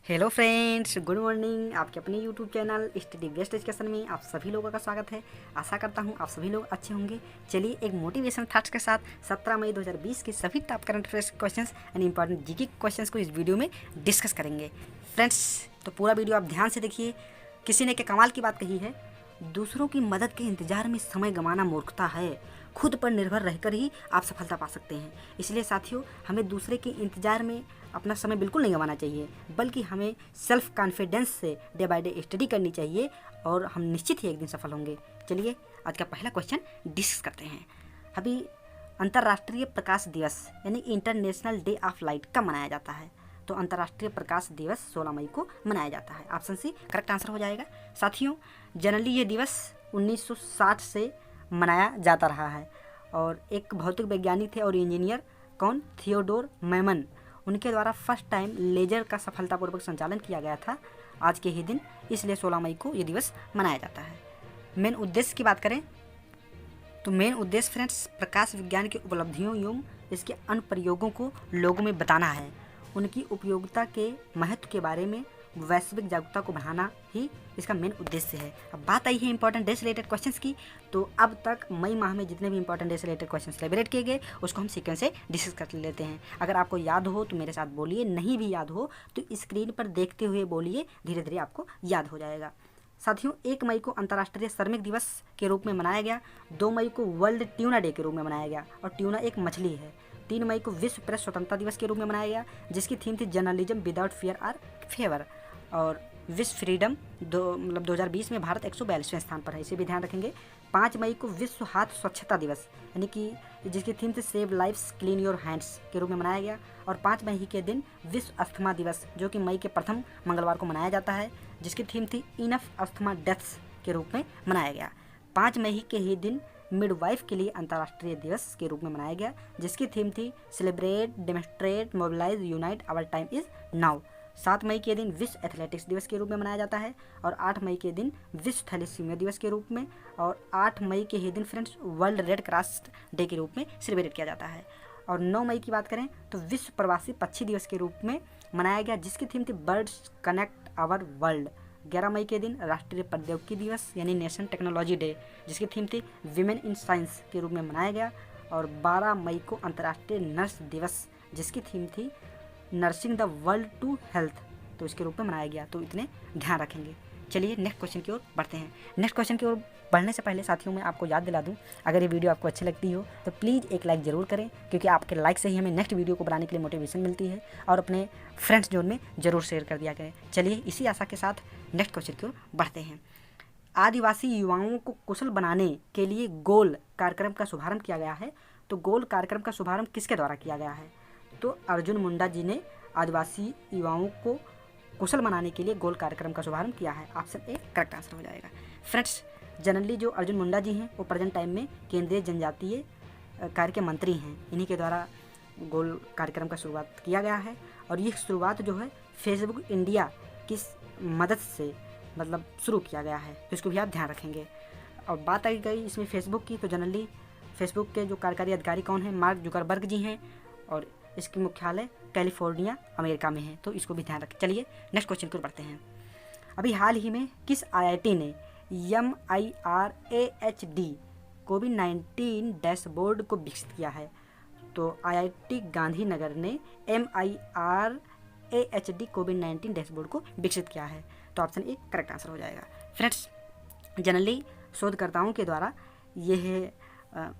Hello friends, good morning. आपके अपने YouTube channel study best education में आप सभी लोगों का स्वागत है। आशा करता हूं आप सभी लोग अच्छे होंगे। चलिए एक मोटिवेशन थॉट्स के साथ 17 मई 2020 के सभी top current affairs questions and important GK questions को इस वीडियो में डिस्कस करेंगे। फ्रेंड्स, तो पूरा वीडियो आप ध्यान से देखिए। किसी ने क्या कमाल की बात कही है, दूसरों की मदद के इंतजार में समय गंवाना मूर्खता है। खुद पर निर्भर रहकर ही आप सफलता पा सकते हैं। इसलिए साथियों, हमें दूसरे के इंतजार में अपना समय बिल्कुल नहीं गंवाना चाहिए, बल्कि हमें सेल्फ कॉन्फिडेंस से डे बाय डे स्टडी करनी चाहिए और हम निश्चित ही एक दिन सफल होंगे। चलिए आज का पहला क्वेश्चन डिस्कस करते हैं। अभी अंतर्राष्ट्रीय प्रकाश दिवस यानी इंटरनेशनल डे ऑफ लाइट कब मनाया जाता है? तो अंतर्राष्ट्रीय प्रकाश दिवस 16 मई को मनाया जाता है। ऑप्शन सी करेक्ट आंसर हो जाएगा। साथियों, जनरली ये दिवस 1960 से मनाया जाता रहा है और एक भौतिक वैज्ञानिक थे और इंजीनियर कौन, थियोडोर मैमन, उनके द्वारा फर्स्ट टाइम लेजर का सफलतापूर्वक संचालन किया गया था आज के ही दिन। इसलिए 16 मई को ये दिवस मनाया जाता है। मेन उद्देश्य की बात करें तो मेन उद्देश्य फ्रेंड्स प्रकाश विज्ञान की उपलब्धियों एवं इसके अनुप्रयोगों को लोगों में बताना है। उनकी उपयोगिता के महत्व के बारे में वैश्विक जागरूकता को बढ़ाना ही इसका मेन उद्देश्य है। अब बात आई है इंपॉर्टेंट डे से रिलेटेड क्वेश्चंस की। तो अब तक मई माह में जितने भी इंपॉर्टेंट डे से रिलेटेड क्वेश्चन सेलिब्रेट किए गए उसको हम सीक्वेंस से डिस्कस कर लेते हैं। अगर आपको याद हो तो मेरे साथ बोलिए, नहीं भी याद हो तो स्क्रीन पर देखते हुए बोलिए, धीरे धीरे आपको याद हो जाएगा। साथियों, 1 मई को अंतर्राष्ट्रीय श्रमिक दिवस के रूप में मनाया गया। 2 मई को वर्ल्ड ट्यूना डे के रूप में मनाया गया और ट्यूना एक मछली है। 3 मई को विश्व प्रेस स्वतंत्रता दिवस के रूप में मनाया गया, जिसकी थीम थी जर्नलिज्म विदाउट फियर और फेवर। और विश्व फ्रीडम 2020 में भारत 142वें स्थान पर है, इसे भी ध्यान रखेंगे। 5 मई को विश्व हाथ स्वच्छता दिवस यानी कि जिसकी थीम थी save lives clean your hands के रूप में मनाया गया। और 5 मई के दिन विश्व अस्थमा दिवस, जो कि मई के प्रथम मंगलवार को मनाया जाता है, जिसकी थीम थी इनफ अस्थमा डेथ्स के रूप में मनाया गया। 5 मई के ही दिन मिडवाइफ के लिए अंतर्राष्ट्रीय दिवस के रूप में मनाया गया, जिसकी थीम थी celebrate demonstrate mobilise unite our time is now. 7 मई के दिन विश्व एथलेटिक्स दिवस के रूप में मनाया जाता है और 8 मई के दिन विश्व थैलेसीमिया दिवस के रूप में और 8 मई के ही दिन friends world red cross day के रूप में सेलिब्रेट किया जाता है। और 9 मई की बात करें तो विश्व प्रवासी पक्षी दिवस के रूप में मनाया गया, जिसकी थीम थी बर्ड्स कनेक्ट आवर वर्ल्ड। 11 मई के दिन राष्ट्रीय प्रौद्योगिकी दिवस यानी नेशनल टेक्नोलॉजी डे, जिसकी थीम थी विमेन इन साइंस के रूप में मनाया गया। और 12 मई को अंतर्राष्ट्रीय नर्स दिवस, जिसकी थीम थी nursing the world to health, तो इसके रूप में मनाया गया। तो इतने ध्यान रखेंगे। चलिए नेक्स्ट क्वेश्चन की ओर बढ़ते हैं। नेक्स्ट क्वेश्चन की ओर बढ़ने से पहले साथियों मैं आपको याद दिला दूं, अगर ये वीडियो आपको अच्छी लगती हो तो प्लीज़ एक लाइक ज़रूर करें, क्योंकि आपके लाइक से ही हमें नेक्स्ट वीडियो को बनाने के लिए मोटिवेशन मिलती है। और अपने फ्रेंड्स जोन में ज़रूर शेयर कर दिया करें। चलिए इसी आशा के साथ नेक्स्ट क्वेश्चन की ओर बढ़ते हैं। आदिवासी युवाओं को कुशल बनाने के लिए गोल कार्यक्रम का शुभारंभ किया गया है। तो गोल कार्यक्रम का शुभारंभ किसके द्वारा किया गया है? तो अर्जुन मुंडा जी ने आदिवासी युवाओं को कुशल बनाने के लिए गोल कार्यक्रम का शुभारंभ किया है। ऑप्शन ए करेक्ट आंसर हो जाएगा। फ्रेंड्स, जनरली जो अर्जुन मुंडा जी हैं वो प्रेजेंट टाइम में केंद्रीय जनजातीय कार्य के मंत्री हैं। इन्हीं के द्वारा गोल कार्यक्रम का शुरुआत किया गया है और ये शुरुआत जो है फेसबुक इंडिया की मदद से मतलब शुरू किया गया है, तो इसको भी आप ध्यान रखेंगे। और बात आई गई इसमें फेसबुक की, तो जनरली फेसबुक के जो कार्यकारी अधिकारी कौन हैं? मार्क जुकरबर्ग जी हैं और इसकी मुख्यालय कैलिफोर्निया अमेरिका में है, तो इसको भी ध्यान रखें। चलिए नेक्स्ट क्वेश्चन की ओर बढ़ते हैं। अभी हाल ही में किस आईआईटी ने MIRAHD कोविड-19 डैशबोर्ड को विकसित किया है? तो आईआईटी गांधीनगर ने MIRAHD कोविड-19 डैशबोर्ड को विकसित किया है। तो ऑप्शन ए करेक्ट आंसर हो जाएगा। फ्रेंड्स, जनरली शोधकर्ताओं के द्वारा यह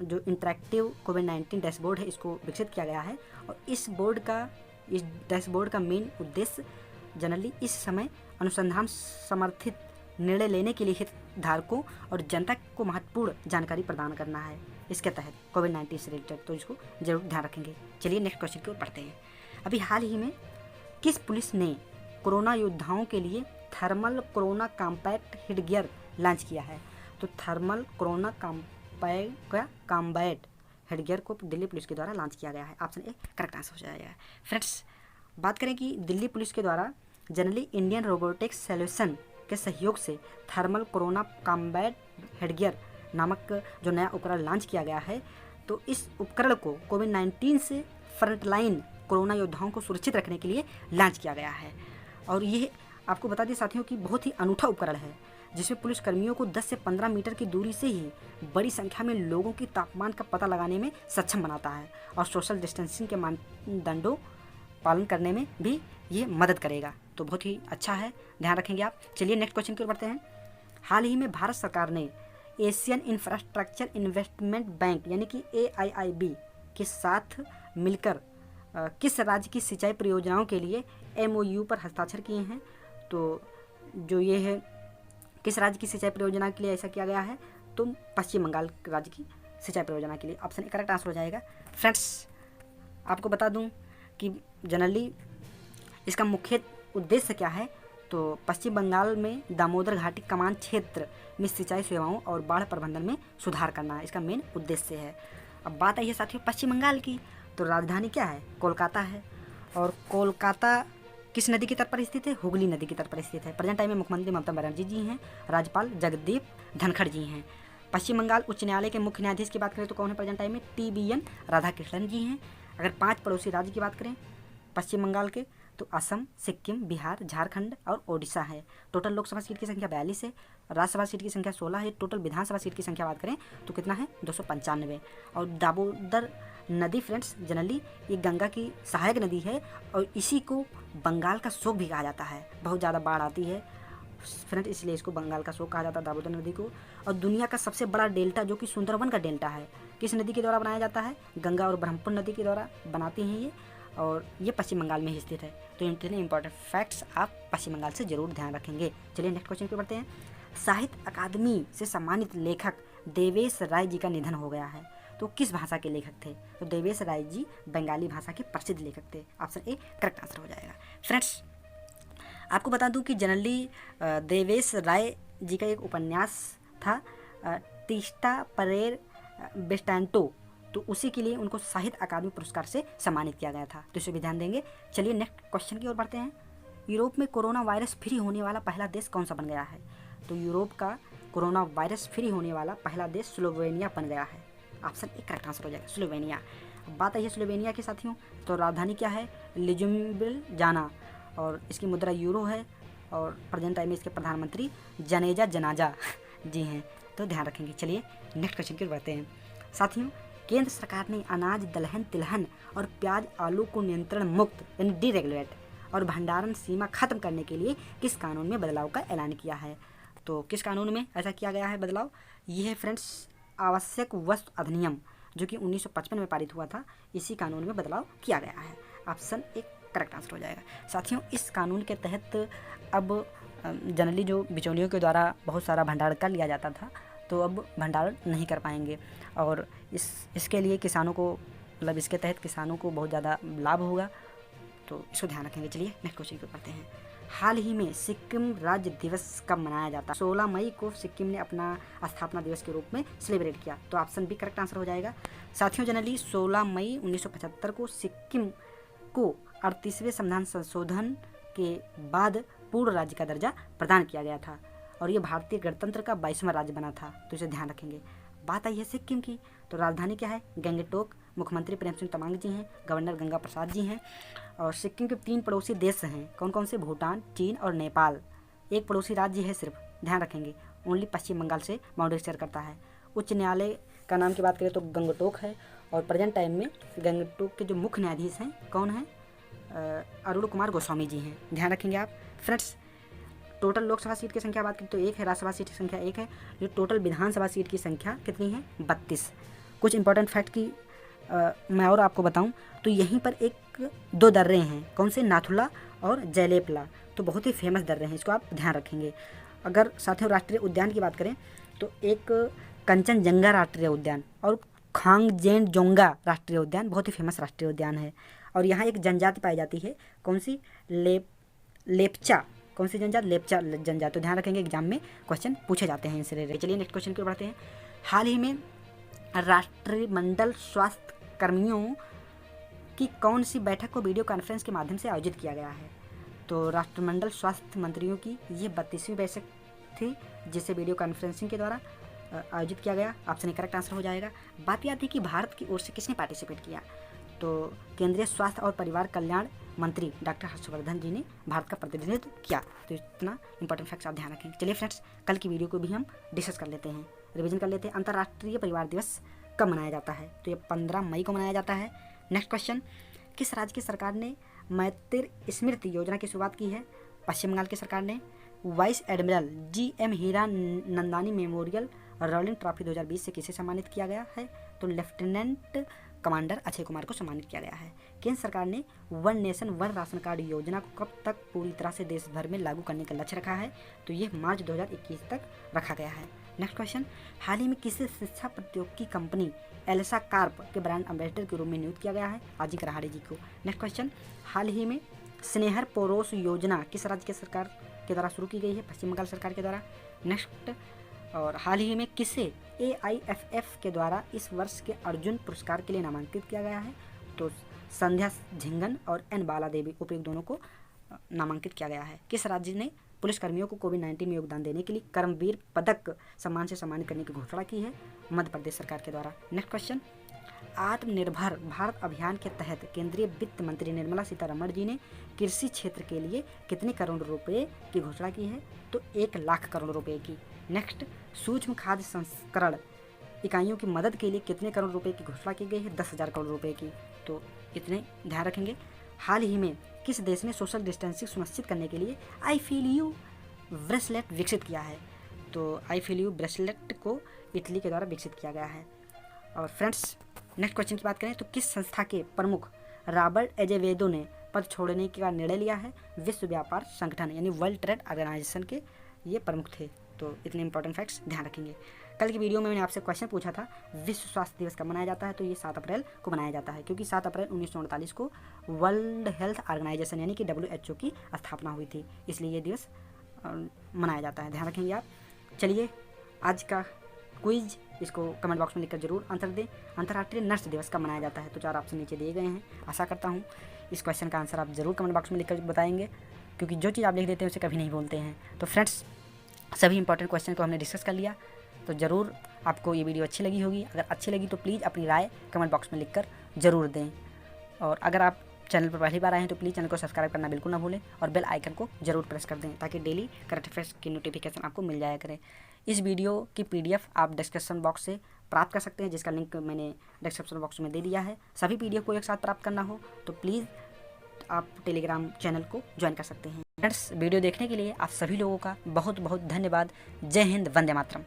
जो इंटरेक्टिव कोविड-19 डैशबोर्ड है इसको विकसित किया गया है और इस डैशबोर्ड का मेन उद्देश्य जनरली इस समय अनुसंधान समर्थित निर्णय लेने के लिए हितधारकों और जनता को महत्वपूर्ण जानकारी प्रदान करना है इसके तहत कोविड-19 से रिलेटेड, तो इसको जरूर ध्यान रखेंगे। चलिए नेक्स्ट क्वेश्चन की ओर बढ़ते हैं। अभी हाल ही में किस पुलिस ने कोरोना योद्धाओं के लिए thermal corona compact headgear launch किया है? तो थर्मल कोरोना कॉम्बैट हेडगियर को दिल्ली पुलिस के द्वारा लॉन्च किया गया है। ऑप्शन ए करेक्ट आंसर हो जाएगा। फ्रेंड्स, बात करें कि दिल्ली पुलिस के द्वारा जनरली इंडियन रोबोटिक्स सॉल्यूशन के सहयोग से थर्मल कोरोना कॉम्बैट हेडगियर नामक जो नया उपकरण लॉन्च किया गया है, तो इस उपकरण को कोविड-19 से फ्रंटलाइन कोरोना योद्धाओं को सुरक्षित रखने के लिए लॉन्च किया गया है। और ये आपको बता दें साथियों कि बहुत ही अनूठा उपकरण है, जिसमें पुलिसकर्मियों को 10 से 15 मीटर की दूरी से ही बड़ी संख्या में लोगों की तापमान का पता लगाने में सक्षम बनाता है और सोशल डिस्टेंसिंग के मानदंडों पालन करने में भी ये मदद करेगा। तो बहुत ही अच्छा है, ध्यान रखेंगे आप। चलिए नेक्स्ट क्वेश्चन की ओर बढ़ते हैं। हाल ही में भारत सरकार ने एशियन इंफ्रास्ट्रक्चर इन्वेस्टमेंट बैंक यानी कि AIIB के साथ मिलकर किस राज्य की सिंचाई परियोजनाओं के लिए MOU पर हस्ताक्षर किए हैं? तो जो ये है किस राज्य की सिंचाई परियोजना के लिए ऐसा किया गया है? तो पश्चिम बंगाल राज्य की सिंचाई परियोजना के लिए। ऑप्शन ए करेक्ट आंसर हो जाएगा। फ्रेंड्स, आपको बता दूं कि जनरली इसका मुख्य उद्देश्य क्या है, तो पश्चिम बंगाल में दामोदर घाटी कमान क्षेत्र में सिंचाई सेवाओं और बाढ़ प्रबंधन में सुधार करना इसका मेन उद्देश्य है। अब बात आई है साथियों पश्चिम बंगाल की, तो राजधानी क्या है? कोलकाता है। और कोलकाता किस नदी की तट पर स्थित है? हुगली नदी की तट पर स्थित है। प्रेजेंट टाइम में मुख्यमंत्री ममता बनर्जी जी हैं, राज्यपाल जगदीप धनखड़ जी हैं। पश्चिम बंगाल उच्च न्यायालय के मुख्य न्यायाधीश की बात करें तो कौन है प्रेजेंट टाइम में? TBN राधाकृष्णन जी हैं। अगर 5 पड़ोसी राज्य की बात करें पश्चिम बंगाल के, तो असम, सिक्किम, बिहार, झारखंड और ओडिशा है। टोटल लोकसभा सीट की संख्या 42 है, राज्यसभा सीट की संख्या 16 है। टोटल विधानसभा सीट की संख्या बात करें तो कितना है? 295। और दामोदर नदी फ्रेंड्स जनरली ये गंगा की सहायक नदी है और इसी को बंगाल का शोक भी कहा जाता है। बहुत ज़्यादा बाढ़ आती है फ्रेंड्स, इसलिए इसको बंगाल का शोक कहा जाता है दामोदर नदी को। और दुनिया का सबसे बड़ा डेल्टा जो कि सुंदरवन का डेल्टा है, किस नदी के द्वारा बनाया जाता है? गंगा और ब्रह्मपुत्र नदी के द्वारा बनाती हैं ये, और ये पश्चिम बंगाल में ही स्थित है। तो इतने इंपॉर्टेंट फैक्ट्स आप पश्चिम बंगाल से जरूर ध्यान रखेंगे। चलिए नेक्स्ट क्वेश्चन पे बढ़ते हैं। साहित्य अकादमी से सम्मानित लेखक देवेश राय जी का निधन हो गया है, तो किस भाषा के लेखक थे? तो देवेश राय जी बंगाली भाषा के प्रसिद्ध लेखक थे। ऑप्शन ए करेक्ट आंसर हो जाएगा। फ्रेंड्स, आपको बता दूं कि जनरली देवेश राय जी का एक उपन्यास था तीस्टा परेर बेस्टेंटो, तो उसी के लिए उनको साहित्य अकादमी पुरस्कार से सम्मानित किया गया था, तो इसे भी ध्यान देंगे। चलिए नेक्स्ट क्वेश्चन की ओर बढ़ते हैं। यूरोप में कोरोना वायरस फ्री होने वाला पहला देश कौन सा बन गया है? तो यूरोप का कोरोना वायरस फ्री होने वाला पहला देश स्लोवेनिया बन गया है। ऑप्शन ए करेक्ट आंसर हो जाएगा, स्लोवेनिया। बात आई है स्लोवेनिया की साथियों, तो राजधानी क्या है? ljubljana, और इसकी मुद्रा यूरो है, और प्रेजेंट टाइम में इसके प्रधानमंत्री जनेजा जनाजा जी हैं, तो ध्यान रखेंगे। चलिए नेक्स्ट क्वेश्चन की ओर बढ़ते हैं। साथियों, केंद्र सरकार ने अनाज, दलहन, तिलहन और प्याज, आलू को नियंत्रण मुक्त यानी डीरेगुलेट और भंडारण सीमा खत्म करने के लिए किस कानून में बदलाव का ऐलान किया है? तो किस कानून में ऐसा किया गया है बदलाव? ये है फ्रेंड्स आवश्यक वस्तु अधिनियम, जो कि 1955 में पारित हुआ था। इसी कानून में बदलाव किया गया है। ऑप्शन एक करेक्ट आंसर हो जाएगा। साथियों, इस कानून के तहत अब जनरली जो बिचौलियों के द्वारा बहुत सारा भंडारण कर लिया जाता था, तो अब भंडारण नहीं कर पाएंगे, और इसके लिए किसानों को मतलब इसके तहत किसानों को बहुत ज़्यादा लाभ होगा, तो इसको ध्यान रखेंगे। चलिए नेक्स्ट क्वेश्चन को पढ़ते हैं। हाल ही में सिक्किम राज्य दिवस कब मनाया जाता है? 16 मई को सिक्किम ने अपना स्थापना दिवस के रूप में सेलिब्रेट किया, तो ऑप्शन बी करेक्ट आंसर हो जाएगा। साथियों, जनरली 16 मई 1975 को सिक्किम को 38वें संविधान संशोधन के बाद पूर्ण राज्य का दर्जा प्रदान किया गया था, और ये भारतीय गणतंत्र का 22वां राज्य बना था, तो इसे ध्यान रखेंगे। बात आई है सिक्किम की, तो राजधानी क्या है? गंगटोक। मुख्यमंत्री प्रेम सिंह तमांग जी हैं, गवर्नर गंगा प्रसाद जी हैं। और सिक्किम के 3 पड़ोसी देश हैं, कौन कौन से? भूटान, चीन और नेपाल। एक पड़ोसी राज्य है सिर्फ, ध्यान रखेंगे, ओनली पश्चिम बंगाल से बाउंड्री शेयर करता है। उच्च न्यायालय का नाम की बात करें तो गंगटोक है, और प्रेजेंट टाइम में गंगटोक के जो मुख्य न्यायाधीश हैं कौन हैं? अरुण कुमार गोस्वामी जी हैं, ध्यान रखेंगे आप। फ्रेंड्स, टोटल लोकसभा सीट की संख्या बात करें तो 1 है, राज्यसभा सीट की संख्या 1 है, जो टोटल विधानसभा सीट की संख्या कितनी है? 32। कुछ इंपॉर्टेंट फैक्ट की मैं और आपको बताऊं तो यहीं पर 2 दर्रे हैं, कौन से? नाथुला और जयलेपला, तो बहुत ही फेमस दर्रे हैं, इसको आप ध्यान रखेंगे। अगर साथियों राष्ट्रीय उद्यान की बात करें तो एक कंचनजंगा राष्ट्रीय उद्यान और खांगजेनजोंगा राष्ट्रीय उद्यान बहुत ही फेमस राष्ट्रीय उद्यान है, और यहाँ एक जनजाति पाई जाती है, कौन सी? लेप्चा। कौन सी जनजाति? लेप्चा जनजाति, तो ध्यान रखेंगे, एग्जाम में क्वेश्चन पूछे जाते हैं इनसे रिलेटेड। चलिए नेक्स्ट क्वेश्चन की ओर बढ़ते हैं। हाल ही में राष्ट्रमंडल स्वास्थ्य कर्मियों की कौन सी बैठक को वीडियो कॉन्फ्रेंस के माध्यम से आयोजित किया गया है? तो राष्ट्रमंडल स्वास्थ्य मंत्रियों की ये 32वीं बैठक थी, जिसे वीडियो कॉन्फ्रेंसिंग के द्वारा आयोजित किया गया। ऑप्शन करेक्ट आंसर हो जाएगा। बात यह थी कि भारत की ओर से किसने पार्टिसिपेट किया? तो केंद्रीय स्वास्थ्य और परिवार कल्याण मंत्री डॉक्टर हर्षवर्धन जी ने भारत का प्रतिनिधित्व किया। तो इतना इंपॉर्टेंट फैक्ट्स आप ध्यान रखें। चलिए फ्रेंड्स, कल की वीडियो को भी हम डिस्कस कर लेते हैं, रिवीजन कर लेते हैं। अंतर्राष्ट्रीय परिवार दिवस कब मनाया जाता है? तो ये 15 मई को मनाया जाता है। नेक्स्ट क्वेश्चन, किस राज्य की सरकार ने मैतिर स्मृति योजना की शुरुआत की है? पश्चिम बंगाल की सरकार ने। Vice admiral GM Hiranandani memorial rolling trophy 2020 से किसे सम्मानित किया गया है? तो लेफ्टिनेंट कमांडर अक्षय कुमार को सम्मानित किया गया है। केंद्र सरकार ने one nation one ration card योजना को कब तक पूरी तरह से देश भर में लागू करने का लक्ष्य रखा है? तो ये मार्च 2021 तक रखा गया है। नेक्स्ट क्वेश्चन, हाल ही में किसे शिक्षा प्रौद्योगिकी कंपनी एल्सा कार्प के ब्रांड एम्बेसडर के रूप में नियुक्त किया गया है? अजिंक रहाणे जी को। नेक्स्ट क्वेश्चन, हाल ही में स्नेहर पोरोस योजना किस राज्य की सरकार के द्वारा शुरू की गई है? पश्चिम बंगाल सरकार के द्वारा। नेक्स्ट, और हाल ही में किसे AIFF के द्वारा इस वर्ष के अर्जुन पुरस्कार के लिए नामांकित किया गया है? तो संध्या झिंगन और N बाला देवी उपयुक्त दोनों को नामांकित किया गया है। किस राज्य ने पुलिसकर्मियों को कोविड-19 में योगदान देने के लिए कर्मवीर पदक सम्मान से सम्मानित करने की घोषणा की है? मध्य प्रदेश सरकार के द्वारा। नेक्स्ट क्वेश्चन, आत्मनिर्भर भारत अभियान के तहत केंद्रीय वित्त मंत्री निर्मला सीतारमण जी ने कृषि क्षेत्र के लिए कितने करोड़ रुपए की घोषणा की है? तो 1 लाख करोड़ रुपए की। नेक्स्ट, सूक्ष्म खाद्य संस्करण इकाइयों की मदद के लिए कितने करोड़ रुपए की घोषणा की गई है? 10,000 करोड़ रुपए की। तो इतने ध्यान रखेंगे। हाल ही में किस देश ने सोशल डिस्टेंसिंग सुनिश्चित करने के लिए आई फील यू ब्रेसलेट विकसित किया है? तो आई फील यू ब्रेसलेट को इटली के द्वारा विकसित किया गया है। और फ्रेंड्स, नेक्स्ट क्वेश्चन की बात करें तो किस संस्था के प्रमुख रॉबर्ट एजेवेदो ने पद छोड़ने का निर्णय लिया है? विश्व व्यापार संगठन यानी वर्ल्ड ट्रेड ऑर्गेनाइजेशन के ये प्रमुख थे। तो इतने इंपॉर्टेंट फैक्ट्स ध्यान रखेंगे। कल की वीडियो में मैंने आपसे क्वेश्चन पूछा था विश्व स्वास्थ्य दिवस कब मनाया जाता है? तो ये 7 अप्रैल को मनाया जाता है, क्योंकि 7 अप्रैल 1948 को वर्ल्ड हेल्थ ऑर्गेनाइजेशन यानी कि WHO की स्थापना हुई थी, इसलिए ये दिवस मनाया जाता है। ध्यान रखेंगे आप। चलिए, आज का क्विज इसको कमेंट बॉक्स में लिखकर जरूर आंसर दें। अंतर्राष्ट्रीय नर्स दिवस कब मनाया जाता है? तो 4 ऑप्शन नीचे दिए गए हैं। आशा करता हूँ इस क्वेश्चन का आंसर आप जरूर कमेंट बॉक्स में लिखकर बताएंगे, क्योंकि जो चीज़ आप लिख देते हैं उसे कभी नहीं बोलते हैं। तो फ्रेंड्स, सभी इंपॉर्टेंट क्वेश्चन को हमने डिस्कस कर लिया। तो ज़रूर आपको ये वीडियो अच्छी लगी होगी। अगर अच्छी लगी तो प्लीज़ अपनी राय कमेंट बॉक्स में लिखकर ज़रूर दें। और अगर आप चैनल पर पहली बार आए हैं तो प्लीज़ चैनल को सब्सक्राइब करना बिल्कुल ना भूलें और बेल आइकन को जरूर प्रेस कर दें, ताकि डेली करंट अफेयर्स की नोटिफिकेशन आपको मिल जाया करे। इस वीडियो की PDF आप डिस्क्रिप्शन बॉक्स से प्राप्त कर सकते हैं, जिसका लिंक मैंने डिस्क्रिप्शन बॉक्स में दे दिया है। सभी PDF को एक साथ प्राप्त करना हो तो प्लीज़ आप टेलीग्राम चैनल को ज्वाइन कर सकते हैं। फ्रेंड्स, वीडियो देखने के लिए आप सभी लोगों का बहुत बहुत धन्यवाद। जय हिंद, वंदे मातरम।